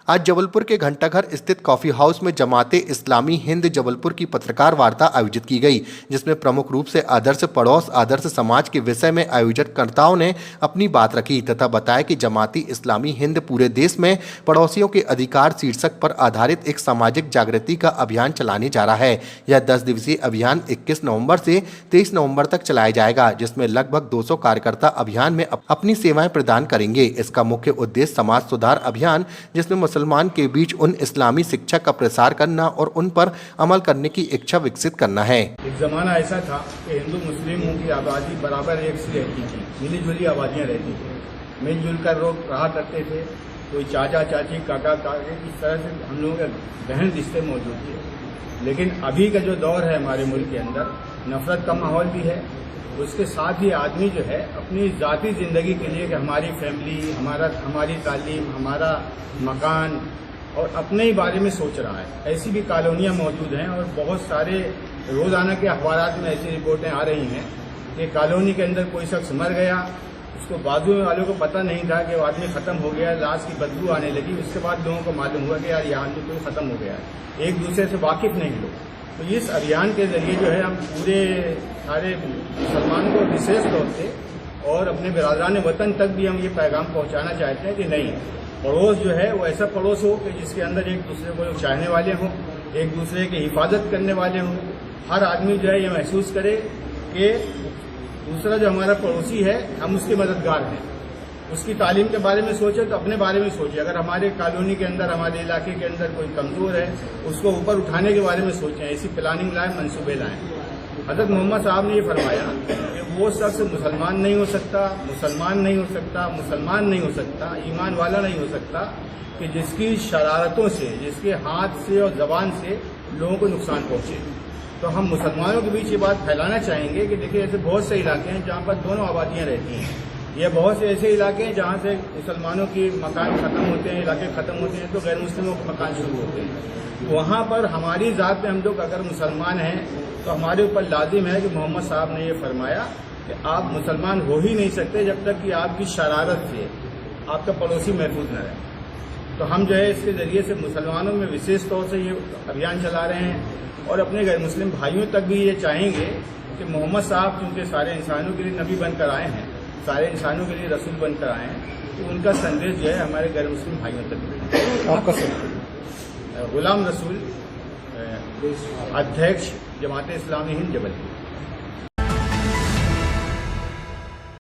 आज जबलपुर के घंटाघर स्थित कॉफी हाउस में जमाते इस्लामी हिंद जबलपुर की पत्रकार वार्ता आयोजित की गई, जिसमें प्रमुख रूप से आदर्श पड़ोस आदर्श समाज के विषय में आयोजकर्ताओं ने अपनी बात रखी तथा बताया कि जमाती इस्लामी हिंद पूरे देश में पड़ोसियों के अधिकार शीर्षक पर आधारित एक सामाजिक जागृति का अभियान चलाने जा रहा है। यह 10 दिवसीय अभियान 21 नवंबर से 23 नवंबर तक चलाया जाएगा, जिसमें लगभग 200 कार्यकर्ता अभियान में अपनी सेवाएं प्रदान करेंगे। इसका मुख्य उद्देश्य समाज सुधार अभियान, जिसमें मुसलमान के बीच उन इस्लामी शिक्षा का प्रसार करना और उन पर अमल करने की इच्छा विकसित करना है। एक जमाना ऐसा था कि हिंदू मुस्लिमों की आबादी बराबर एक सी रहती थी, मिली जुली आबादियां रहती थी, मिलजुल कर लोग रहा करते थे। कोई चाचा चाची काका काके इस तरह से हम लोगों के गहन रिश्ते मौजूद थे। लेकिन अभी का जो दौर है हमारे मुल्क के अंदर, नफरत का माहौल भी है। उसके साथ ही आदमी जो है अपनी ज़ाती ज़िंदगी के लिए कि हमारी फैमिली, हमारी तालीम, हमारा मकान और अपने ही बारे में सोच रहा है। ऐसी भी कॉलोनियाँ मौजूद हैं और बहुत सारे रोज़ाना के अखबारात में ऐसी रिपोर्टें आ रही हैं कि कॉलोनी के अंदर कोई शख्स मर गया, उसको बाजू वालों को पता नहीं था कि वो आदमी ख़त्म हो गया, लाश की बदबू आने लगी। उसके बाद लोगों को मालूम हुआ कि यार ये आदमी कोई ख़त्म हो गया है। एक दूसरे से वाकिफ़ नहीं लोग। तो इस अभियान के जरिए जो है हम पूरे सारे मुसलमानों को विशेष तौर से और अपने बिरादरान वतन तक भी हम ये पैगाम पहुंचाना चाहते हैं कि नहीं, पड़ोस जो है वो ऐसा पड़ोस हो कि जिसके अंदर एक दूसरे को चाहने वाले हों, एक दूसरे की हिफाजत करने वाले हों। हर आदमी जो है ये महसूस करे कि दूसरा जो हमारा पड़ोसी है हम उसके मददगार हैं। उसकी तालीम के बारे में सोचे तो अपने बारे में सोचे। अगर हमारे कॉलोनी के अंदर, हमारे इलाके के अंदर कोई कमज़ोर है, उसको ऊपर उठाने के बारे में सोचें। ऐसी प्लानिंग लाएं, मनसूबे लाएं। हज़रत मोहम्मद साहब ने ये फरमाया कि वो शख्स मुसलमान नहीं हो सकता, मुसलमान नहीं हो सकता, मुसलमान नहीं हो सकता, ईमान वाला नहीं हो सकता कि जिसकी शरारतों से, जिसके हाथ से और ज़बान से लोगों को नुकसान पहुंचे। तो हम मुसलमानों के बीच ये बात फैलाना चाहेंगे कि देखिए ऐसे बहुत से इलाके हैं जहाँ पर दोनों आबादियाँ रहती हैं। ये बहुत से ऐसे इलाके हैं जहाँ से मुसलमानों की मकान ख़त्म होते हैं, इलाके ख़त्म होते हैं, तो गैर मुस्लिमों के मकान शुरू होते हैं। वहाँ पर हमारी ज़ात में हम लोग अगर मुसलमान हैं तो हमारे ऊपर लाजिम है कि मोहम्मद साहब ने ये फरमाया कि आप मुसलमान हो ही नहीं सकते जब तक कि आपकी शरारत से आपका पड़ोसी महफूज न रहे। तो हम जो है इसके ज़रिए से मुसलमानों में विशेष तौर से ये अभियान चला रहे हैं और अपने गैर मुस्लिम भाइयों तक भी ये चाहेंगे कि मोहम्मद साहब चूँकि सारे इंसानों के लिए नबी बनकर आए हैं, सारे इंसानों के लिए रसूल बनकर आए हैं, तो उनका संदेश जो है हमारे गैर मुस्लिम भाइयों तक मिले। आपका गुलाम रसूल, अध्यक्ष जमात इस्लामी हिंद जबलपुर।